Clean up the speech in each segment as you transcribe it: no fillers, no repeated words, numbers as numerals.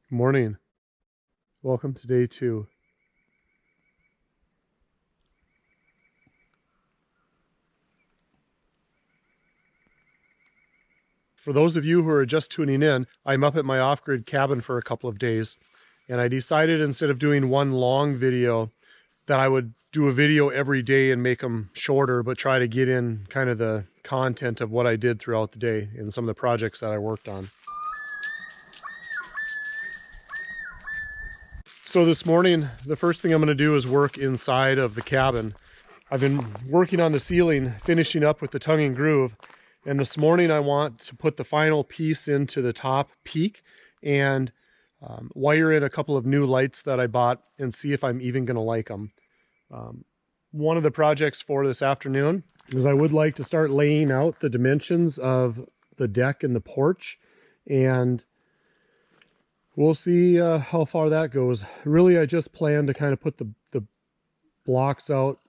Morning. Welcome to day 2. For those of you who are just tuning in, I'm up at my off-grid cabin for a couple of days, and I decided instead of doing one long video that I would do a video every day and make them shorter, but try to get in kind of the content of what I did throughout the day and some of the projects that I worked on. So this morning, the first thing I'm going to do is work inside of the cabin. I've been working on the ceiling, finishing up with the tongue and groove. And this morning I want to put the final piece into the top peak and wire in a couple of new lights that I bought and see if I'm even going to like them. One of the projects for this afternoon is I would like to start laying out the dimensions of the deck and the porch, and we'll see how far that goes. Really, I just plan to kind of put the blocks out,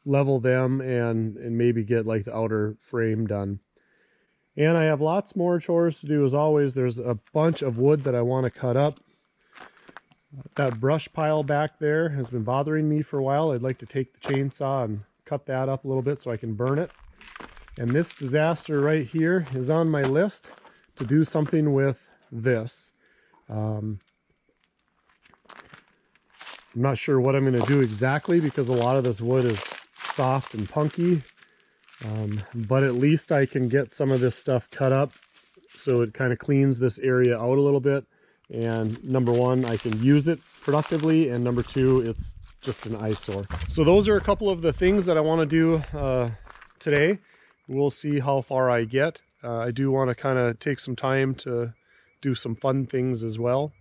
level them, and maybe get like the outer frame done. And I have lots more chores to do as always. There's a bunch of wood that I want to cut up. That brush pile back there has been bothering me for a while. I'd like to take the chainsaw and cut that up a little bit so I can burn it. And this disaster right here is on my list to do something with this. I'm not sure what I'm going to do exactly because a lot of this wood is soft and punky. But at least I can get some of this stuff cut up so it kind of cleans this area out a little bit. And number one, I can use it productively, and number two, it's just an eyesore. So those are a couple of the things that I want to do today. We'll see how far I get. I do want to kind of take some time to do some fun things as well.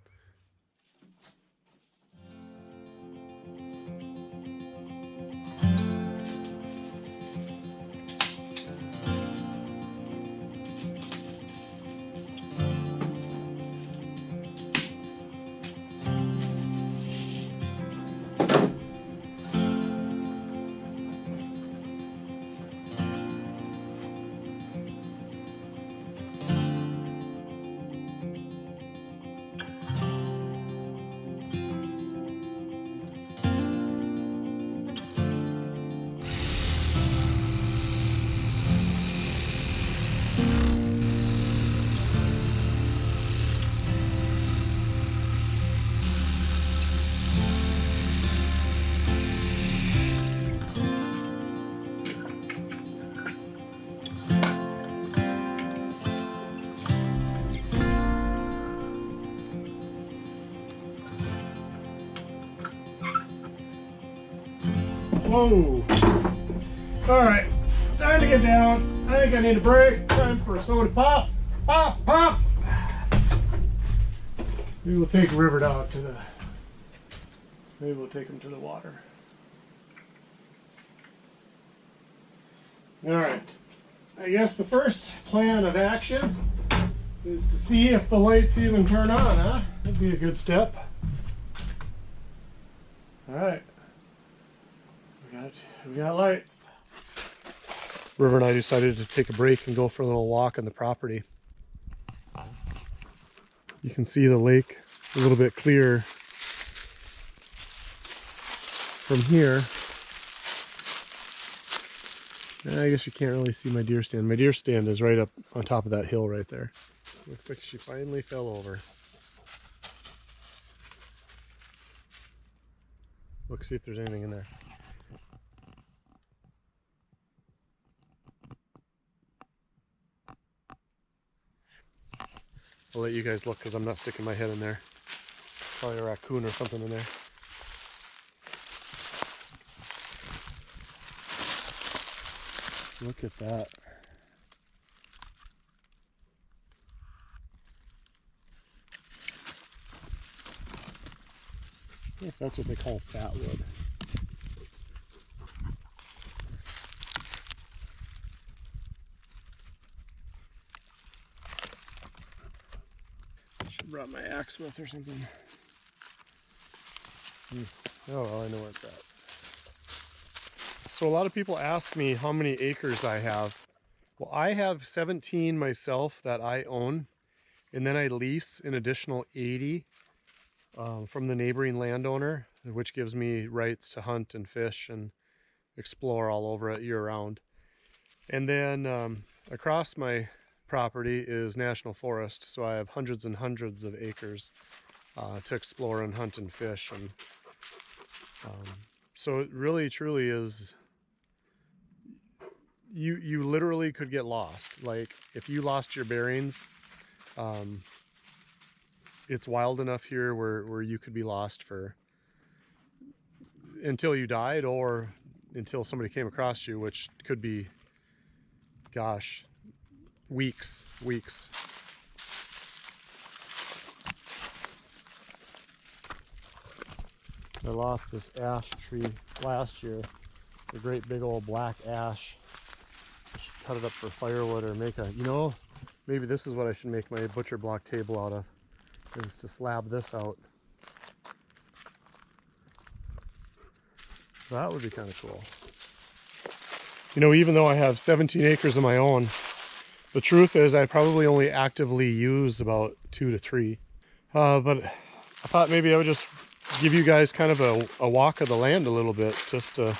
Whoa! Alright, time to get down. I think I need a break. Time for a soda pop. Pop, pop! Maybe we'll take River down to the... Maybe we'll take him to the water. Alright, I guess the first plan of action is to see if the lights even turn on, huh? That'd be a good step. Alright. We got lights. River and I decided to take a break and go for a little walk on the property. You can see the lake a little bit clearer from here. I guess you can't really see my deer stand. My deer stand is right up on top of that hill right there. Looks like she finally fell over. Look, see if there's anything in there. I'll let you guys look because I'm not sticking my head in there. Probably a raccoon or something in there. Look at that. I think that's what they call fatwood. Brought my axe with or something. Oh, well, I know where it's at. So a lot of people ask me how many acres I have. Well, I have 17 myself that I own, and then I lease an additional 80 from the neighboring landowner, which gives me rights to hunt and fish and explore all over it year-round. And then across my property is national forest, so I have hundreds and hundreds of acres to explore and hunt and fish. And so it really truly is, you literally could get lost. Like if you lost your bearings, it's wild enough here where you could be lost for until you died, or until somebody came across you, which could be, gosh, weeks. I lost this ash tree last year, a great big old black ash. I should cut it up for firewood or make a, maybe this is what I should make my butcher block table out of, is to slab this out. That would be kind of cool. Even though I have 17 acres of my own, the truth is I probably only actively use about 2 to 3. But I thought maybe I would just give you guys kind of a walk of the land a little bit, just to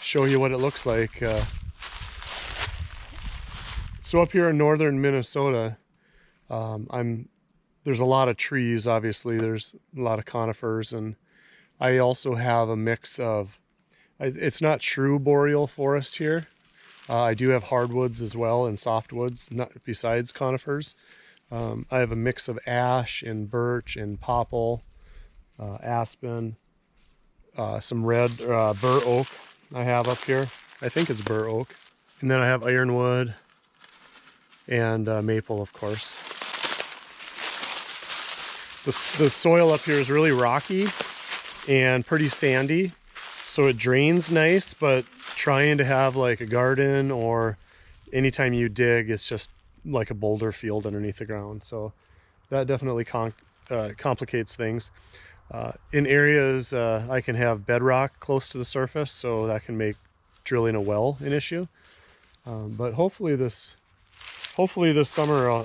show you what it looks like. So up here in northern Minnesota, there's a lot of trees, obviously. There's a lot of conifers, and I also have a mix of, it's not true boreal forest here. I do have hardwoods as well and softwoods, not besides conifers. I have a mix of ash and birch and popple, aspen, some red bur oak I have up here. I think it's bur oak. And then I have ironwood and maple, of course. The soil up here is really rocky and pretty sandy, so it drains nice, but trying to have like a garden, or anytime you dig, it's just like a boulder field underneath the ground. So that definitely complicates things. In areas I can have bedrock close to the surface, so that can make drilling a well an issue. But hopefully this summer,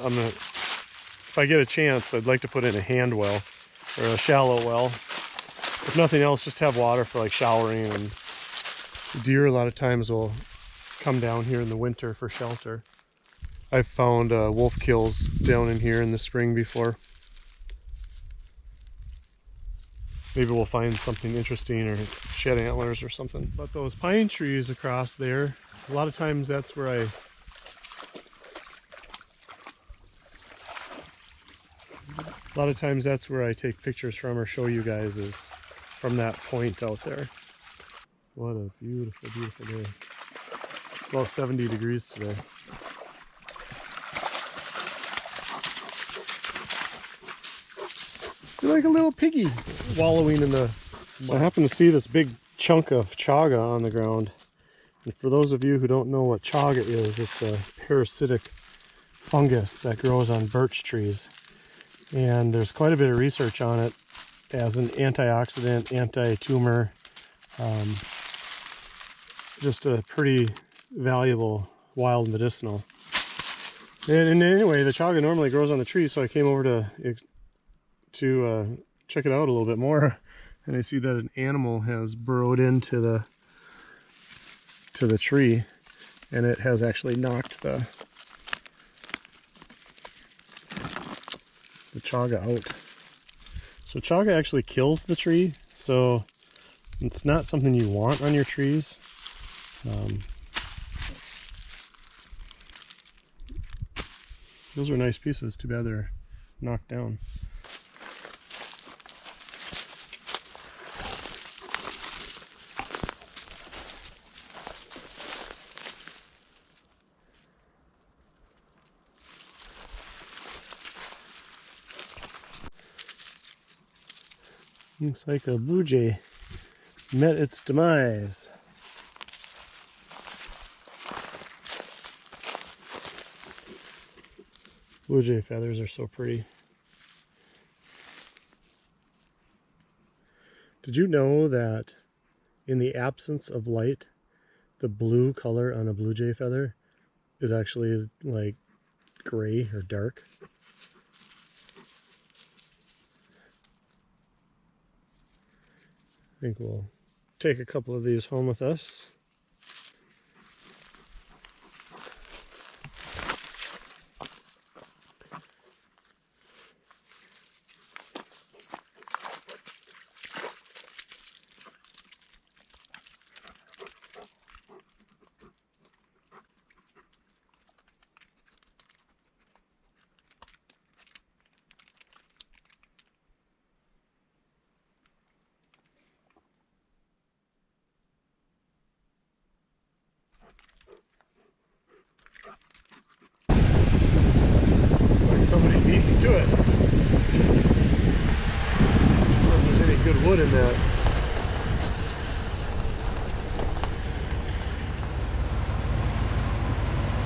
if I get a chance, I'd like to put in a hand well or a shallow well. If nothing else, just have water for like showering, and deer a lot of times will come down here in the winter for shelter. I've found wolf kills down in here in the spring before. Maybe we'll find something interesting, or shed antlers or something. But those pine trees across there, a lot of times that's where I take pictures from, or show you guys, is from that point out there. What a beautiful, beautiful day. It's about 70 degrees today. You're like a little piggy wallowing in the... I happen to see this big chunk of chaga on the ground. And for those of you who don't know what chaga is, it's a parasitic fungus that grows on birch trees. And there's quite a bit of research on it as an antioxidant, anti-tumor, just a pretty valuable wild medicinal. And anyway, the chaga normally grows on the tree, so I came over to check it out a little bit more, and I see that an animal has burrowed into the tree, and it has actually knocked the chaga out. So chaga actually kills the tree, so it's not something you want on your trees. Those are nice pieces. Too bad they're knocked down. Looks like a blue jay met its demise. Blue jay feathers are so pretty. Did you know that in the absence of light, the blue color on a blue jay feather is actually like gray or dark? I think we'll take a couple of these home with us. Somebody beat me to it. I don't know if there's any good wood in that.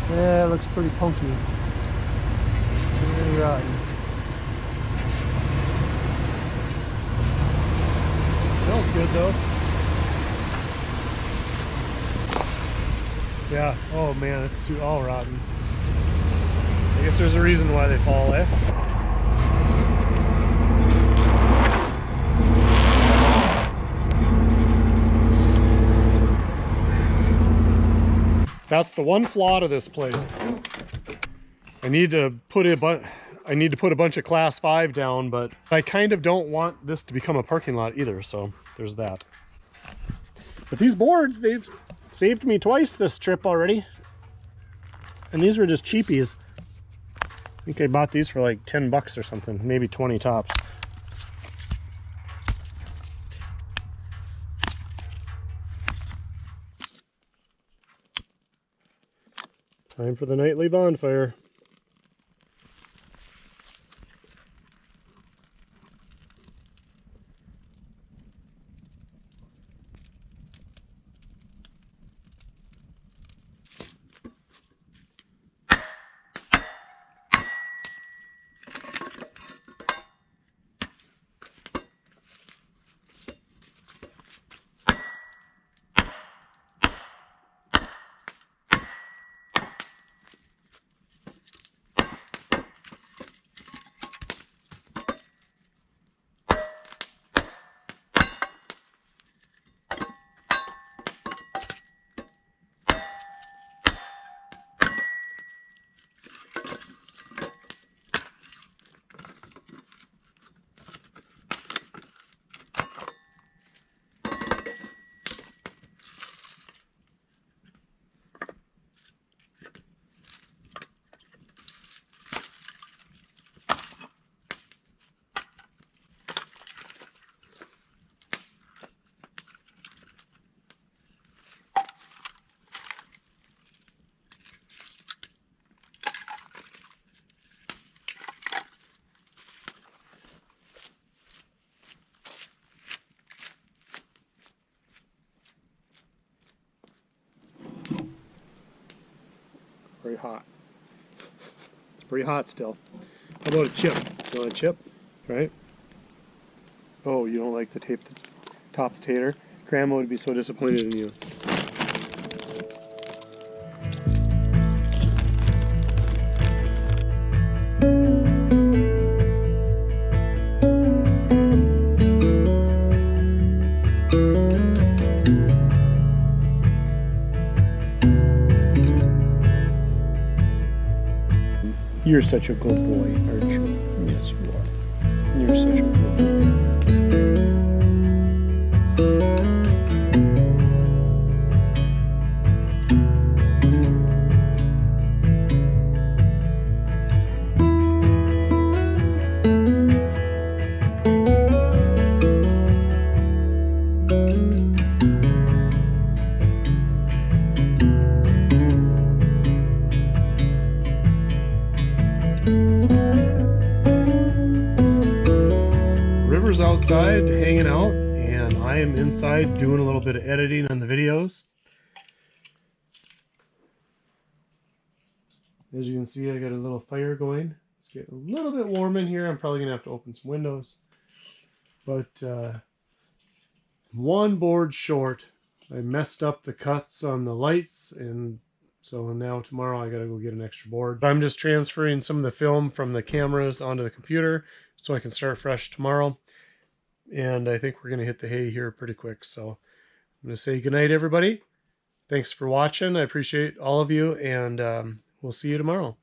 Yeah, it looks pretty punky. Pretty rotten. Smells good though. Yeah, oh man, it's all rotten. I guess there's a reason why they fall, eh? That's the one flaw to this place. I need to put a bunch of class 5 down, but I kind of don't want this to become a parking lot either, so there's that. But these boards, they've saved me twice this trip already. And these were just cheapies. I think I bought these for like 10 bucks or something, maybe 20 tops. Time for the nightly bonfire. Very hot. It's pretty hot still. How about a chip? You want a chip? Right? Oh, you don't like the top tater? Grandma would be so disappointed in you. You're such a good boy, aren't you? Yes, you are. You're such a good boy. Outside hanging out, and I am inside doing a little bit of editing on the videos. As you can see, I got a little fire going. It's getting a little bit warm in here. I'm probably gonna have to open some windows, but one board short. I messed up the cuts on the lights, and so now tomorrow I gotta go get an extra board. But I'm just transferring some of the film from the cameras onto the computer so I can start fresh tomorrow. and I think we're going to hit the hay here pretty quick. So I'm going to say goodnight, everybody. Thanks for watching. I appreciate all of you, and we'll see you tomorrow.